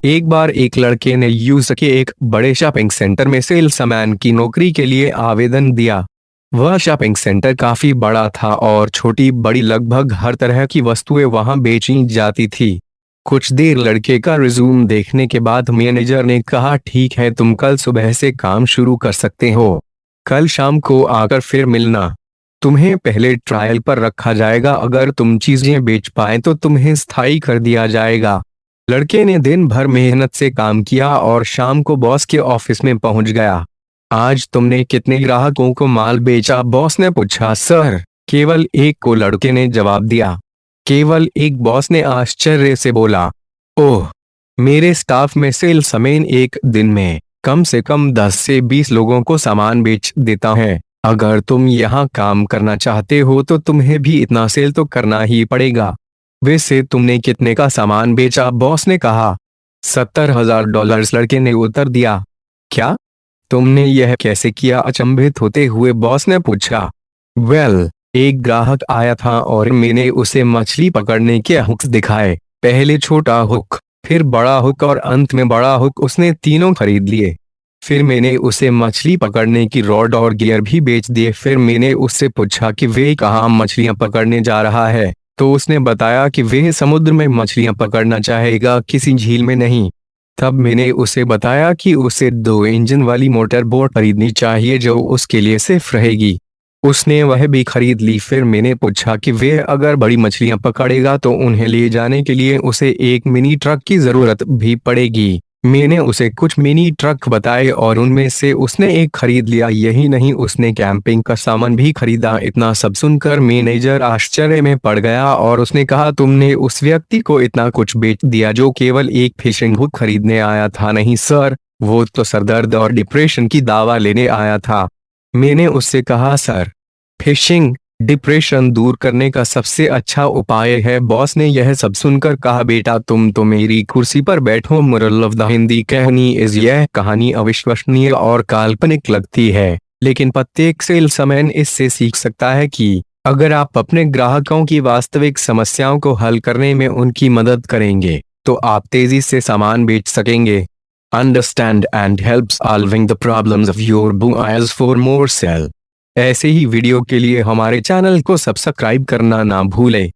एक बार एक लड़के ने यूएस के एक बड़े शॉपिंग सेंटर में सेल्समैन की नौकरी के लिए आवेदन दिया। वह शॉपिंग सेंटर काफी बड़ा था और छोटी बड़ी लगभग हर तरह की वस्तुएं वहां बेची जाती थी। कुछ देर लड़के का रिज्यूम देखने के बाद मैनेजर ने कहा, ठीक है, तुम कल सुबह से काम शुरू कर सकते हो। कल शाम को आकर फिर मिलना। तुम्हें पहले ट्रायल पर रखा जाएगा, अगर तुम चीजें बेच पाए तो तुम्हें स्थायी कर दिया जाएगा। लड़के ने दिन भर मेहनत से काम किया और शाम को बॉस के ऑफिस में पहुंच गया। आज तुमने कितने ग्राहकों को माल बेचा? बॉस ने पूछा। सर, केवल एक को, लड़के ने जवाब दिया। केवल एक? बॉस ने आश्चर्य से बोला। ओह, मेरे स्टाफ में सेल्समैन एक दिन में कम से कम 10 से 20 लोगों को सामान बेच देता है। अगर तुम यहाँ काम करना चाहते हो तो तुम्हें भी इतना सेल तो करना ही पड़ेगा। वैसे तुमने कितने का सामान बेचा? बॉस ने कहा। $70,000, लड़के ने उत्तर दिया। क्या? तुमने यह कैसे किया? अचंभित होते हुए बॉस ने पूछा। एक ग्राहक आया था और मैंने उसे मछली पकड़ने के हुक्स दिखाए। पहले छोटा हुक, फिर बड़ा हुक और अंत में बड़ा हुक। उसने तीनों खरीद लिए। फिर मैंने उसे मछली पकड़ने की रॉड और गियर भी बेच दिए। फिर मैंने उससे पूछा कि वे कहाँ मछलियां पकड़ने जा रहा है, तो उसने बताया कि वह समुद्र में मछलियां पकड़ना चाहेगा, किसी झील में नहीं। तब मैंने उसे बताया कि उसे 2 इंजन वाली मोटर बोट खरीदनी चाहिए जो उसके लिए सेफ रहेगी। उसने वह भी खरीद ली। फिर मैंने पूछा कि वह अगर बड़ी मछलियां पकड़ेगा तो उन्हें ले जाने के लिए उसे एक मिनी ट्रक की जरूरत भी पड़ेगी। मैंने उसे कुछ मिनी ट्रक बताए और उनमें से उसने एक खरीद लिया। यही नहीं, उसने कैंपिंग का सामान भी खरीदा। इतना सब सुनकर मैनेजर आश्चर्य में पड़ गया और उसने कहा, तुमने उस व्यक्ति को इतना कुछ बेच दिया जो केवल एक फिशिंग हुक खरीदने आया था? नहीं सर, वो तो सरदर्द और डिप्रेशन की दवा लेने आया था। मैंने उससे कहा, सर, फिशिंग डिप्रेशन दूर करने का सबसे अच्छा उपाय है। बॉस ने यह सब सुनकर कहा, बेटा तुम तो मेरी कुर्सी पर बैठो। मोरल ऑफ द हिंदी कहानी इज, यह कहानी अविश्वसनीय और काल्पनिक लगती है, लेकिन प्रत्येक सेल्समैन इससे सीख सकता है कि अगर आप अपने ग्राहकों की वास्तविक समस्याओं को हल करने में उनकी मदद करेंगे तो आप तेजी से सामान बेच सकेंगे। Understand and help solving the problems of your buyers for more sale। ऐसे ही वीडियो के लिए हमारे चैनल को सब्सक्राइब करना ना भूलें।